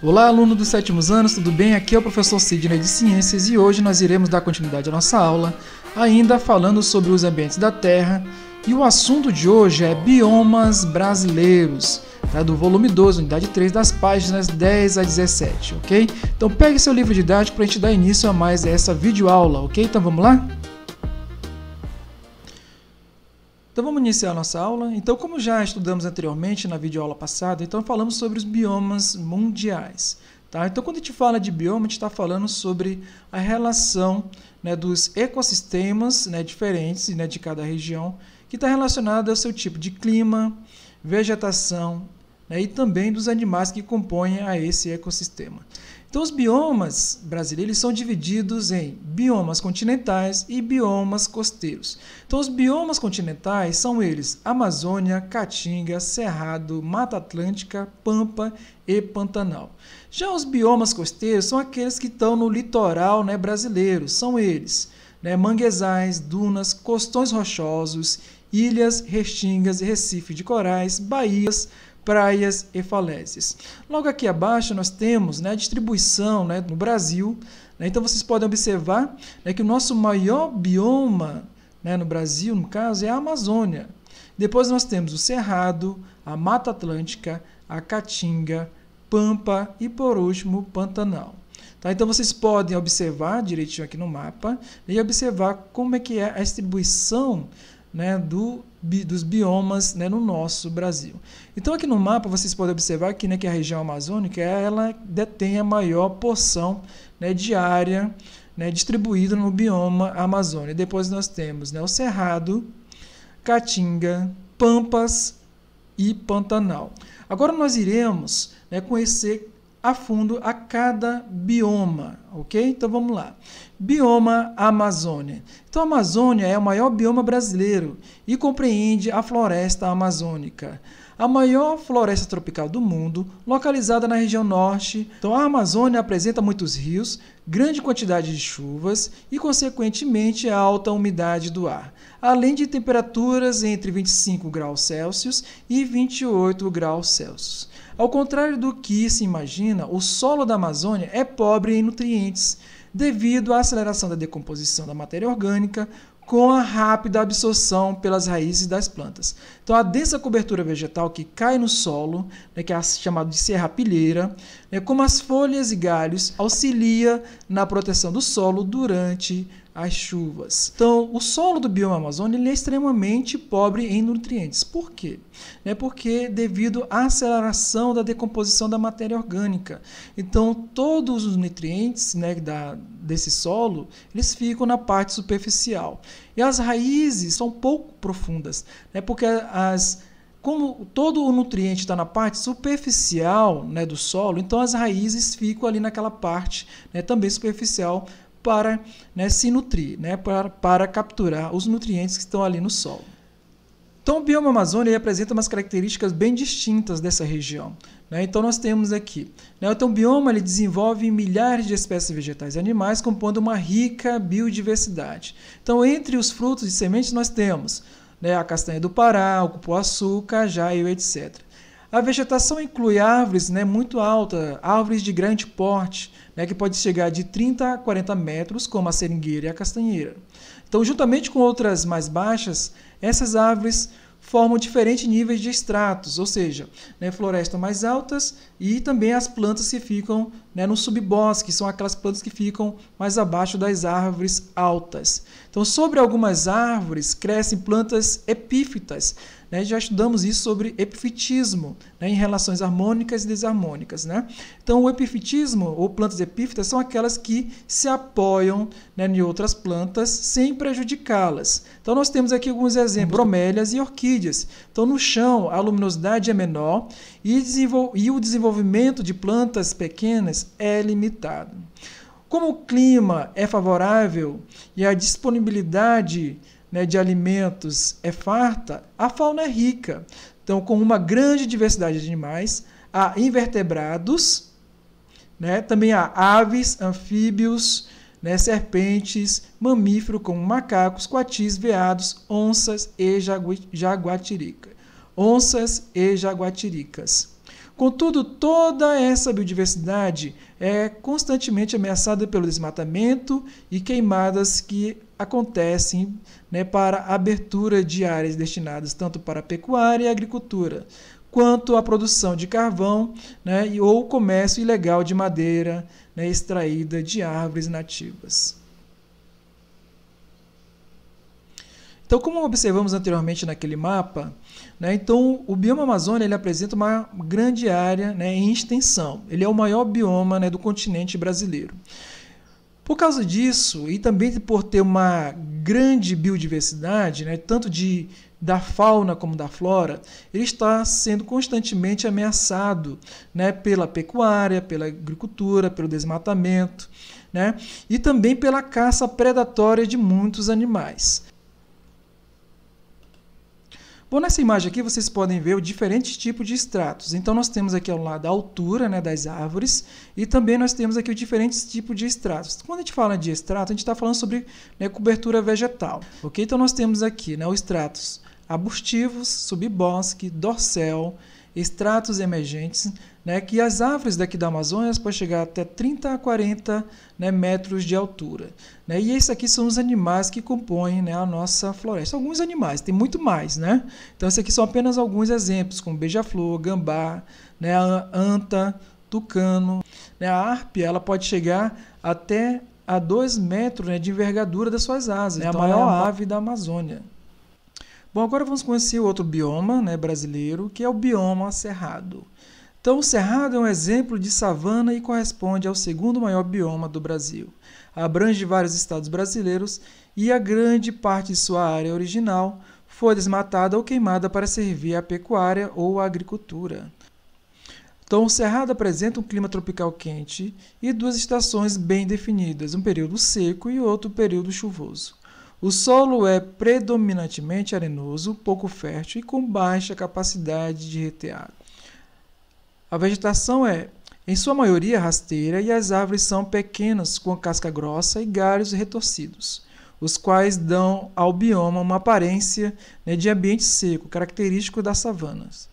Olá, aluno dos sétimos anos, tudo bem? Aqui é o professor Sidney de Ciências e hoje nós iremos dar continuidade à nossa aula, ainda falando sobre os ambientes da Terra, e o assunto de hoje é biomas brasileiros, tá? Do volume 12, unidade 3, das páginas 10 a 17, ok? Então pegue seu livro didático para a gente dar início a mais essa videoaula, ok? Então vamos lá? Então vamos iniciar a nossa aula. Então, como já estudamos anteriormente na videoaula passada, então falamos sobre os biomas mundiais. Tá? Então, quando a gente fala de bioma, a gente está falando sobre a relação, né, dos ecossistemas, né, diferentes, né, de cada região, que está relacionada ao seu tipo de clima, vegetação, né, e também dos animais que compõem a esse ecossistema. Então, os biomas brasileiros são divididos em biomas continentais e biomas costeiros. Então, os biomas continentais são eles Amazônia, Caatinga, Cerrado, Mata Atlântica, Pampa e Pantanal. Já os biomas costeiros são aqueles que estão no litoral, né, brasileiro. São eles, né, manguezais, dunas, costões rochosos, ilhas, restingas e recife de corais, baías, praias e falésias. Logo aqui abaixo nós temos, né, a distribuição, né, no Brasil. Né, então vocês podem observar, né, que o nosso maior bioma, né, no Brasil, no caso, é a Amazônia. Depois nós temos o Cerrado, a Mata Atlântica, a Caatinga, Pampa e, por último, Pantanal. Tá? Então vocês podem observar direitinho aqui no mapa e observar como é que é a distribuição, né, dos biomas, né, no nosso Brasil. Então aqui no mapa vocês podem observar que, né, que a região amazônica ela detém a maior porção, né, de área, né, distribuída no bioma Amazônia. Depois nós temos, né, o Cerrado, Caatinga, Pampas e Pantanal. Agora nós iremos, né, conhecer a fundo a cada bioma, ok? Então vamos lá. Bioma Amazônia. Então a Amazônia é o maior bioma brasileiro e compreende a floresta amazônica, a maior floresta tropical do mundo, localizada na região norte. Então a Amazônia apresenta muitos rios, grande quantidade de chuvas e, consequentemente, alta umidade do ar, além de temperaturas entre 25 graus Celsius e 28 graus Celsius. Ao contrário do que se imagina, o solo da Amazônia é pobre em nutrientes, devido à aceleração da decomposição da matéria orgânica, com a rápida absorção pelas raízes das plantas. Então, a densa cobertura vegetal que cai no solo, né, que é chamada de serrapilheira, né, como as folhas e galhos, auxilia na proteção do solo durante as chuvas. Então, o solo do bioma Amazônia ele é extremamente pobre em nutrientes. Por quê? Porque devido à aceleração da decomposição da matéria orgânica. Então, todos os nutrientes, né, desse solo, eles ficam na parte superficial. E as raízes são pouco profundas, né, porque como todo o nutriente está na parte superficial, né, do solo, então as raízes ficam ali naquela parte, né, também superficial, para, né, se nutrir, né, para capturar os nutrientes que estão ali no solo. Então, o bioma Amazônia apresenta umas características bem distintas dessa região. Né? Então, nós temos aqui, né, então, o bioma ele desenvolve milhares de espécies vegetais e animais, compondo uma rica biodiversidade. Então, entre os frutos e sementes, nós temos, né, a castanha do Pará, o cupuaçu, cajá e etc. A vegetação inclui árvores, né, muito altas, árvores de grande porte, né, que pode chegar de 30 a 40 metros, como a seringueira e a castanheira. Então, juntamente com outras mais baixas, essas árvores formam diferentes níveis de estratos, ou seja, né, florestas mais altas e também as plantas que ficam, né, no subbosque, que são aquelas plantas que ficam mais abaixo das árvores altas. Então, sobre algumas árvores crescem plantas epífitas, né, já estudamos isso sobre epifitismo, né, em relações harmônicas e desarmônicas. Né? Então, o epifitismo, ou plantas epífitas, são aquelas que se apoiam, né, em outras plantas sem prejudicá-las. Então, nós temos aqui alguns exemplos, bromélias e orquídeas. Então, no chão, a luminosidade é menor e o desenvolvimento de plantas pequenas é limitado. Como o clima é favorável e a disponibilidade, né, de alimentos é farta, a fauna é rica. Então, com uma grande diversidade de animais, há invertebrados, né, também há aves, anfíbios, né, serpentes, mamíferos como macacos, coatis, veados, onças e jaguatiricas. Contudo, toda essa biodiversidade é constantemente ameaçada pelo desmatamento e queimadas que acontecem, né, para a abertura de áreas destinadas tanto para a pecuária e a agricultura, quanto à produção de carvão, né, ou comércio ilegal de madeira, né, extraída de árvores nativas. Então, como observamos anteriormente naquele mapa, né, então o bioma Amazônia ele apresenta uma grande área, né, em extensão. Ele é o maior bioma, né, do continente brasileiro. Por causa disso, e também por ter uma grande biodiversidade, né, tanto da fauna como da flora, ele está sendo constantemente ameaçado, né, pela pecuária, pela agricultura, pelo desmatamento, né, e também pela caça predatória de muitos animais. Bom, nessa imagem aqui vocês podem ver os diferentes tipos de estratos. Então nós temos aqui ao lado a altura, né, das árvores e também nós temos aqui os diferentes tipos de estratos. Quando a gente fala de estrato, a gente está falando sobre, né, cobertura vegetal. Okay? Então nós temos aqui, né, os estratos arbustivos, subbosque, dorsal, estratos emergentes, né, que as árvores daqui da Amazônia podem chegar até 30 a 40, né, metros de altura. Né, e esses aqui são os animais que compõem, né, a nossa floresta. Alguns animais, tem muito mais, né? Então esses aqui são apenas alguns exemplos, como beija-flor, gambá, né, a anta, tucano. Né, a árpia ela pode chegar até a 2 metros, né, de envergadura das suas asas. Então, é a maior ave da Amazônia. Bom, agora vamos conhecer o outro bioma, né, brasileiro, que é o bioma cerrado. Então, o cerrado é um exemplo de savana e corresponde ao segundo maior bioma do Brasil. Abrange vários estados brasileiros e a grande parte de sua área original foi desmatada ou queimada para servir à pecuária ou à agricultura. Então, o cerrado apresenta um clima tropical quente e 2 estações bem definidas, um período seco e outro período chuvoso. O solo é predominantemente arenoso, pouco fértil e com baixa capacidade de reter água. A vegetação é, em sua maioria, rasteira e as árvores são pequenas, com casca grossa e galhos retorcidos, os quais dão ao bioma uma aparência, né, de ambiente seco, característico das savanas.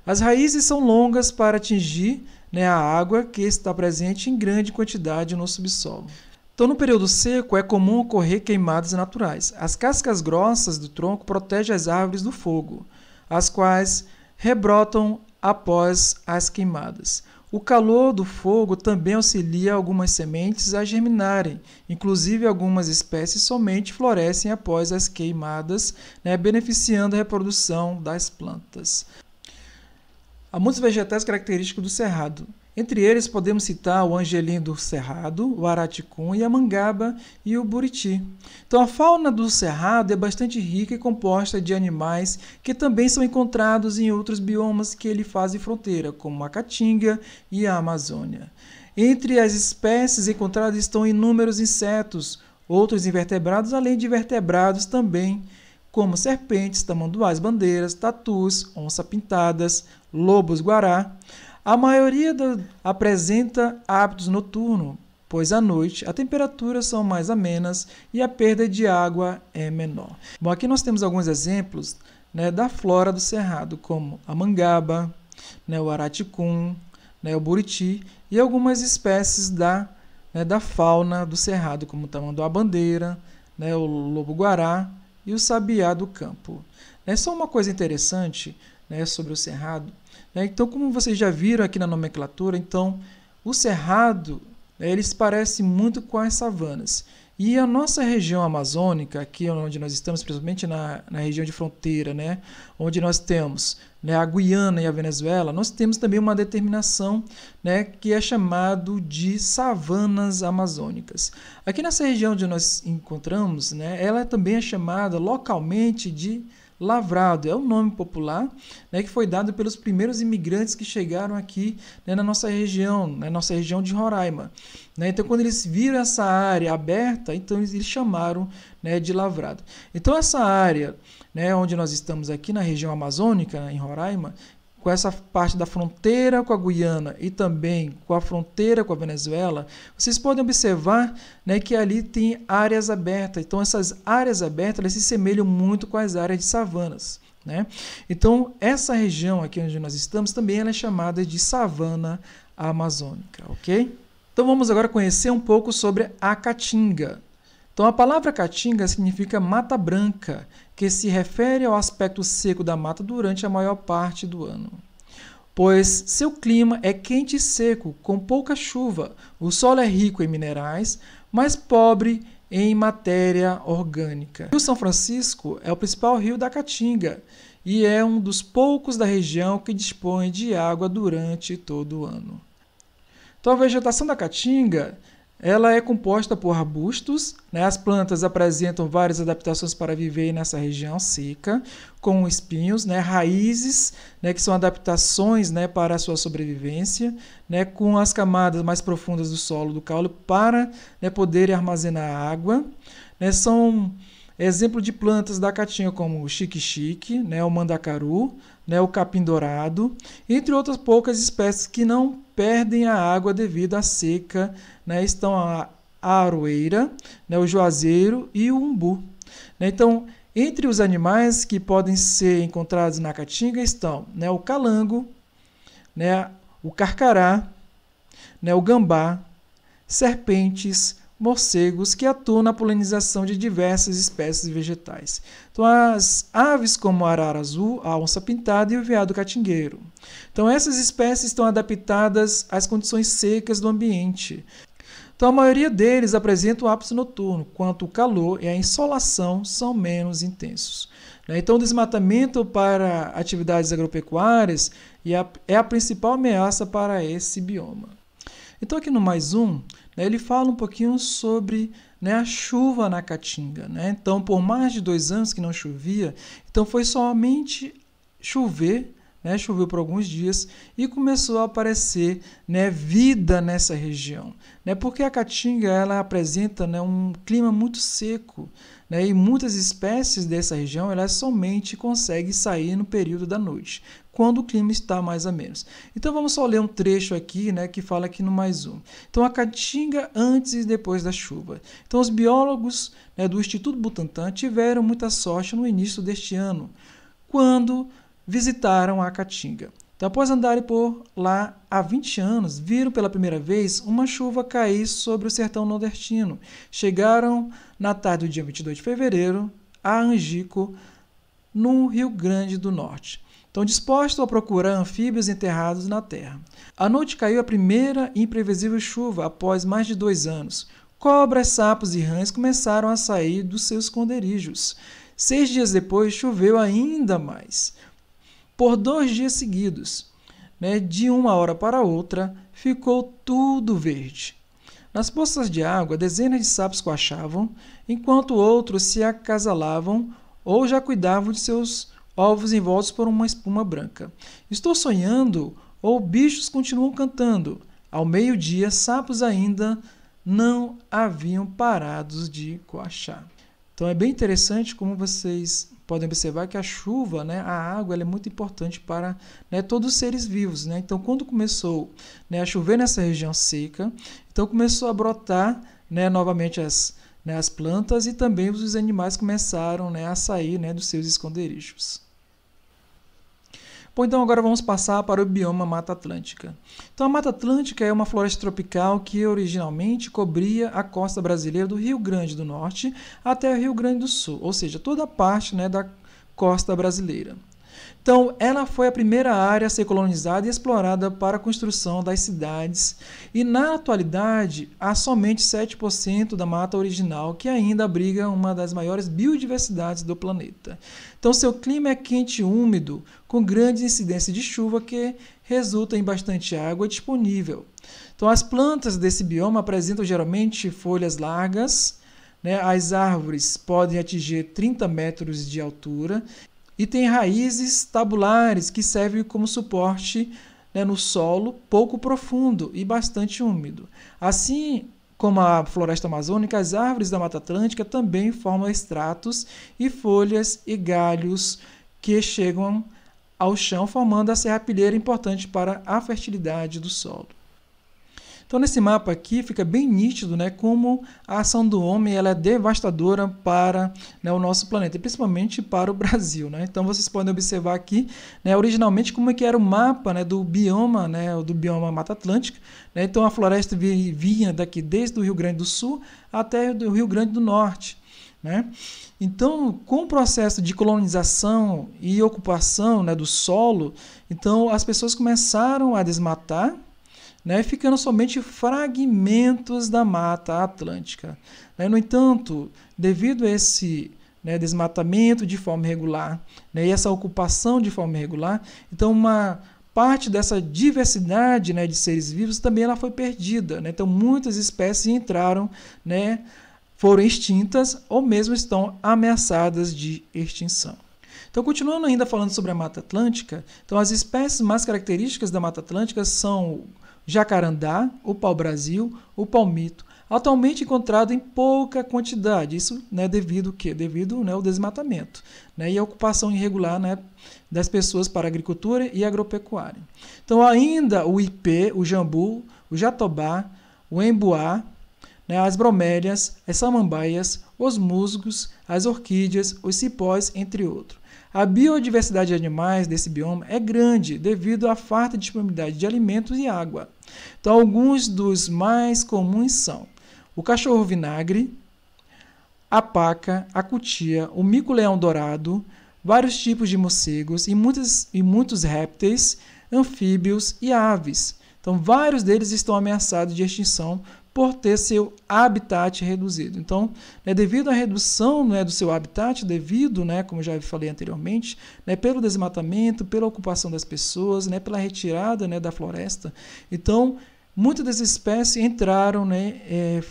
As raízes são longas para atingir, né, a água que está presente em grande quantidade no subsolo. Então, no período seco, é comum ocorrer queimadas naturais. As cascas grossas do tronco protegem as árvores do fogo, as quais rebrotam após as queimadas. O calor do fogo também auxilia algumas sementes a germinarem. Inclusive, algumas espécies somente florescem após as queimadas, né, beneficiando a reprodução das plantas. Há muitos vegetais característicos do cerrado. Entre eles podemos citar o angelim do cerrado, o araticum e a mangaba e o buriti. Então a fauna do cerrado é bastante rica e composta de animais que também são encontrados em outros biomas que ele fazem fronteira, como a Caatinga e a Amazônia. Entre as espécies encontradas estão inúmeros insetos, outros invertebrados, além de vertebrados também, como serpentes, tamanduás, bandeiras, tatus, onça-pintadas, lobos-guará. A maioria apresenta hábitos noturnos, pois à noite as temperaturas são mais amenas e a perda de água é menor. Bom, aqui nós temos alguns exemplos, né, da flora do cerrado, como a mangaba, né, o araticum, né, o buriti e algumas espécies da fauna do cerrado, como o tamanduá-bandeira, né, o lobo-guará e o sabiá do campo. É só uma coisa interessante, né, sobre o cerrado. Então, como vocês já viram aqui na nomenclatura, então, o cerrado, ele se parece muito com as savanas. E a nossa região amazônica, aqui onde nós estamos, principalmente na região de fronteira, né, onde nós temos, né, a Guiana e a Venezuela, nós temos também uma determinação, né, que é chamado de savanas amazônicas. Aqui nessa região onde nós encontramos, né, ela também é chamada localmente de lavrado, é um nome popular, né, que foi dado pelos primeiros imigrantes que chegaram aqui, né, na nossa região de Roraima. Né? Então, quando eles viram essa área aberta, então eles chamaram, né, de lavrado. Então, essa área, né, onde nós estamos aqui na região amazônica, em Roraima, com essa parte da fronteira com a Guiana e também com a fronteira com a Venezuela, vocês podem observar, né, que ali tem áreas abertas. Então, essas áreas abertas elas se semelham muito com as áreas de savanas. né? Então, essa região aqui onde nós estamos também ela é chamada de savana amazônica, ok? Então, vamos agora conhecer um pouco sobre a caatinga. Então, a palavra caatinga significa mata branca, que se refere ao aspecto seco da mata durante a maior parte do ano. Pois seu clima é quente e seco, com pouca chuva. O solo é rico em minerais, mas pobre em matéria orgânica. O Rio São Francisco é o principal rio da Caatinga e é um dos poucos da região que dispõe de água durante todo o ano. Então, a vegetação da Caatinga ela é composta por arbustos, né? As plantas apresentam várias adaptações para viver nessa região seca, com espinhos, né? Raízes, né? Que são adaptações, né? Para a sua sobrevivência, né? Com as camadas mais profundas do solo do caule para, né? Poderem armazenar água, né? São exemplo de plantas da caatinga como o xique-xique, né? O mandacaru, né? O capim-dourado, entre outras poucas espécies que não perdem a água devido à seca, né? Estão a aroeira, né? O juazeiro e o umbu, né? Então, entre os animais que podem ser encontrados na caatinga estão, né? O calango, né? O carcará, né? O gambá, serpentes, morcegos que atuam na polinização de diversas espécies vegetais. Então, as aves como a arara azul, a onça-pintada e o veado catingueiro. Então, essas espécies estão adaptadas às condições secas do ambiente. Então, a maioria deles apresenta o ápice noturno, enquanto o calor e a insolação são menos intensos. Então, o desmatamento para atividades agropecuárias é a principal ameaça para esse bioma. Então, aqui no mais um, ele fala um pouquinho sobre, né, a chuva na Caatinga, né? Então, por mais de 2 anos que não chovia, então foi somente chover, né? Choveu por alguns dias e começou a aparecer, né, vida nessa região, né? Porque a Caatinga ela apresenta, né, um clima muito seco, né? E muitas espécies dessa região elas somente conseguem sair no período da noite, quando o clima está mais ameno. Então vamos só ler um trecho aqui, né, que fala aqui no mais um. Então, a Caatinga antes e depois da chuva. Então, os biólogos, né, do Instituto Butantan tiveram muita sorte no início deste ano, quando visitaram a Caatinga. Então, após andarem por lá há 20 anos, viram pela primeira vez uma chuva cair sobre o sertão nordestino. Chegaram na tarde do dia 22 de fevereiro a Angico, no Rio Grande do Norte. Então, dispostos a procurar anfíbios enterrados na terra. À noite caiu a primeira e imprevisível chuva após mais de 2 anos. Cobras, sapos e rãs começaram a sair dos seus esconderijos. 6 dias depois, choveu ainda mais. Por 2 dias seguidos, né, de uma hora para outra, ficou tudo verde. Nas poças de água, dezenas de sapos coachavam, enquanto outros se acasalavam ou já cuidavam de seus ovos envoltos por uma espuma branca. Estou sonhando ou bichos continuam cantando. Ao meio-dia, sapos ainda não haviam parado de coachar. Então é bem interessante como vocês podem observar que a chuva, né, a água, ela é muito importante para, né, todos os seres vivos, né? Então, quando começou, né, a chover nessa região seca, então começou a brotar, né, novamente as plantas e também os animais começaram, né, a sair, né, dos seus esconderijos. Bom, então agora vamos passar para o bioma Mata Atlântica. Então, a Mata Atlântica é uma floresta tropical que originalmente cobria a costa brasileira do Rio Grande do Norte até o Rio Grande do Sul, ou seja, toda a parte, né, da costa brasileira. Então, ela foi a primeira área a ser colonizada e explorada para a construção das cidades e, na atualidade, há somente 7% da mata original que ainda abriga uma das maiores biodiversidades do planeta. Então, seu clima é quente e úmido, com grande incidência de chuva que resulta em bastante água disponível. Então, as plantas desse bioma apresentam geralmente folhas largas, né? As árvores podem atingir 30 metros de altura e tem raízes tabulares que servem como suporte, né, no solo pouco profundo e bastante úmido. Assim como a floresta amazônica, as árvores da Mata Atlântica também formam estratos e folhas e galhos que chegam ao chão, formando a serrapilheira importante para a fertilidade do solo. Então, nesse mapa aqui, fica bem nítido, né, como a ação do homem ela é devastadora para, né, o nosso planeta, e principalmente para o Brasil. Né? Então, vocês podem observar aqui, né, originalmente, como é que era o mapa, né, do bioma Mata Atlântica. Né? Então, a floresta vinha daqui desde o Rio Grande do Sul até o Rio Grande do Norte. Né? Então, com o processo de colonização e ocupação, né, do solo, então as pessoas começaram a desmatar, né, ficando somente fragmentos da Mata Atlântica. Né? No entanto, devido a esse, né, desmatamento de forma irregular, né, e essa ocupação de forma irregular, então uma parte dessa diversidade, né, de seres vivos também ela foi perdida. Né? Então muitas espécies entraram, né, foram extintas ou mesmo estão ameaçadas de extinção. Então, continuando ainda falando sobre a Mata Atlântica, então as espécies mais características da Mata Atlântica são jacarandá, o pau-brasil, o palmito, atualmente encontrado em pouca quantidade. Isso, né, devido ao quê? Devido, né, ao desmatamento, né, e a ocupação irregular, né, das pessoas para a agricultura e agropecuária. Então, ainda o ipê, o jambu, o jatobá, o embuá, né, as bromélias, as samambaias, os musgos, as orquídeas, os cipós, entre outros. A biodiversidade de animais desse bioma é grande devido à farta disponibilidade de alimentos e água. Então, alguns dos mais comuns são o cachorro-vinagre, a paca, a cutia, o mico-leão dourado, vários tipos de morcegos e muitos répteis, anfíbios e aves. Então, vários deles estão ameaçados de extinção por ter seu habitat reduzido. Então, né, devido à redução, né, do seu habitat, devido, né, como já falei anteriormente, né, pelo desmatamento, pela ocupação das pessoas, né, pela retirada, né, da floresta, então, muitas dessas espécies entraram, né,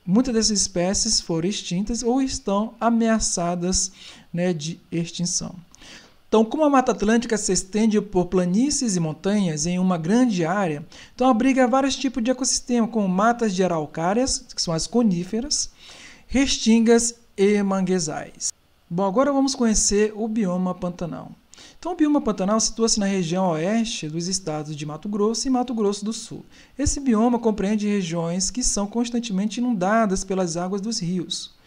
muitas dessas espécies foram extintas ou estão ameaçadas, né, de extinção. Então, como a Mata Atlântica se estende por planícies e montanhas em uma grande área, então abriga vários tipos de ecossistema, como matas de araucárias, que são as coníferas, restingas e manguezais. Bom, agora vamos conhecer o bioma Pantanal. Então, o bioma Pantanal situa-se na região oeste dos estados de Mato Grosso e Mato Grosso do Sul. Esse bioma compreende regiões que são constantemente inundadas pelas águas dos rios.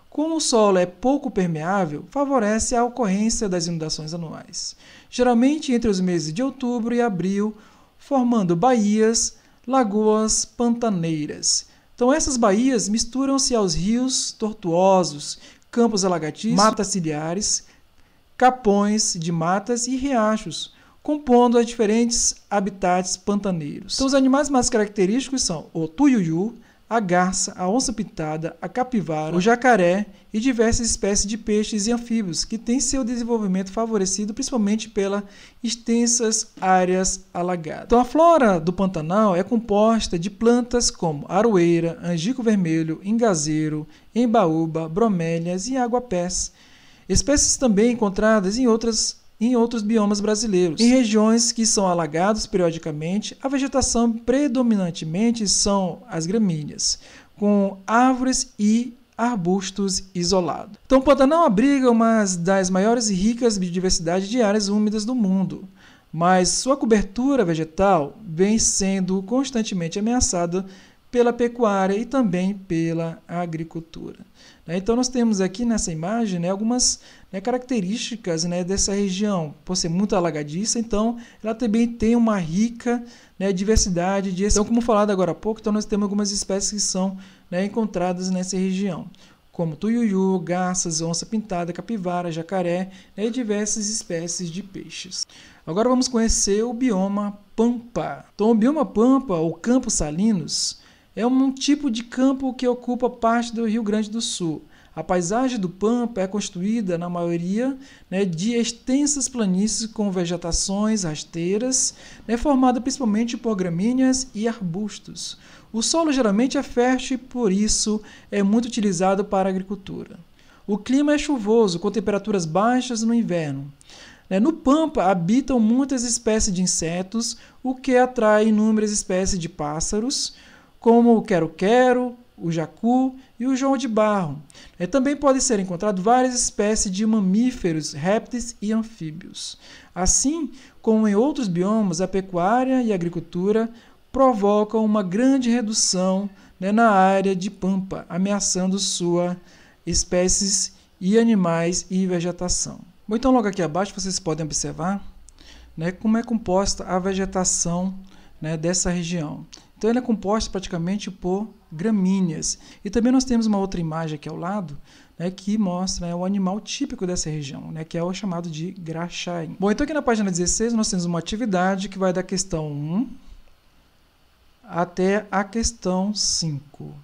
Como o solo é pouco permeável, favorece a ocorrência das inundações anuais, geralmente entre os meses de outubro e abril, formando baías, lagoas pantaneiras. Então, essas baías misturam-se aos rios tortuosos, campos alagatícios, matas ciliares, capões de matas e riachos, compondo os diferentes habitats pantaneiros. Então, os animais mais característicos são o tuiuiu, a garça, a onça-pintada, a capivara, o jacaré e diversas espécies de peixes e anfíbios, que têm seu desenvolvimento favorecido principalmente pelas extensas áreas alagadas. Então, a flora do Pantanal é composta de plantas como aroeira, angico vermelho, ingazeiro, embaúba, bromélias e aguapés. Espécies também encontradas em outros biomas brasileiros. Em regiões que são alagadas periodicamente, a vegetação predominantemente são as gramíneas, com árvores e arbustos isolados. Então, o Pantanal abriga uma das maiores e ricas biodiversidades de áreas úmidas do mundo, mas sua cobertura vegetal vem sendo constantemente ameaçada pela pecuária e também pela agricultura. Então, nós temos aqui nessa imagem, né, algumas, né, características, né, dessa região. Por ser muito alagadiça, então ela também tem uma rica, né, diversidade de... Então, como falado agora há pouco, então nós temos algumas espécies que são, né, encontradas nessa região, como tuiuiu, garças, onça-pintada, capivara, jacaré, né, e diversas espécies de peixes. Agora vamos conhecer o bioma Pampa. Então, o bioma Pampa, ou Campos Salinos, é um tipo de campo que ocupa parte do Rio Grande do Sul. A paisagem do Pampa é constituída, na maioria, né, de extensas planícies com vegetações rasteiras, né, formada principalmente por gramíneas e arbustos. O solo geralmente é fértil e, por isso, é muito utilizado para a agricultura. O clima é chuvoso, com temperaturas baixas no inverno. No Pampa habitam muitas espécies de insetos, o que atrai inúmeras espécies de pássaros, como o quero-quero, o jacu e o joão de barro. Também podem ser encontradas várias espécies de mamíferos, répteis e anfíbios. Assim como em outros biomas, a pecuária e a agricultura provocam uma grande redução, né, na área de pampa, ameaçando suas espécies e animais e vegetação. Bom, então logo aqui abaixo vocês podem observar, né, como é composta a vegetação, né, dessa região. Então ela é composta praticamente por gramíneas. E também nós temos uma outra imagem aqui ao lado, né, que mostra, né, o animal típico dessa região, né, que é o chamado de graxaim. Bom, então aqui na página 16 nós temos uma atividade que vai da questão 1 até a questão 5.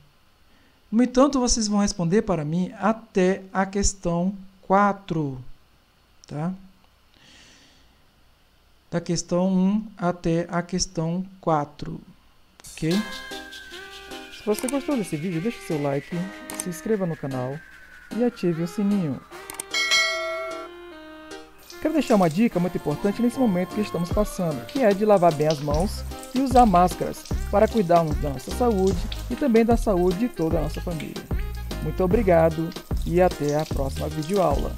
No entanto, vocês vão responder para mim até a questão 4. Tá? Da questão 1 até a questão 4. Ok? Se você gostou desse vídeo, deixe seu like, se inscreva no canal e ative o sininho. Quero deixar uma dica muito importante nesse momento que estamos passando, que é de lavar bem as mãos e usar máscaras para cuidarmos da nossa saúde e também da saúde de toda a nossa família. Muito obrigado e até a próxima videoaula.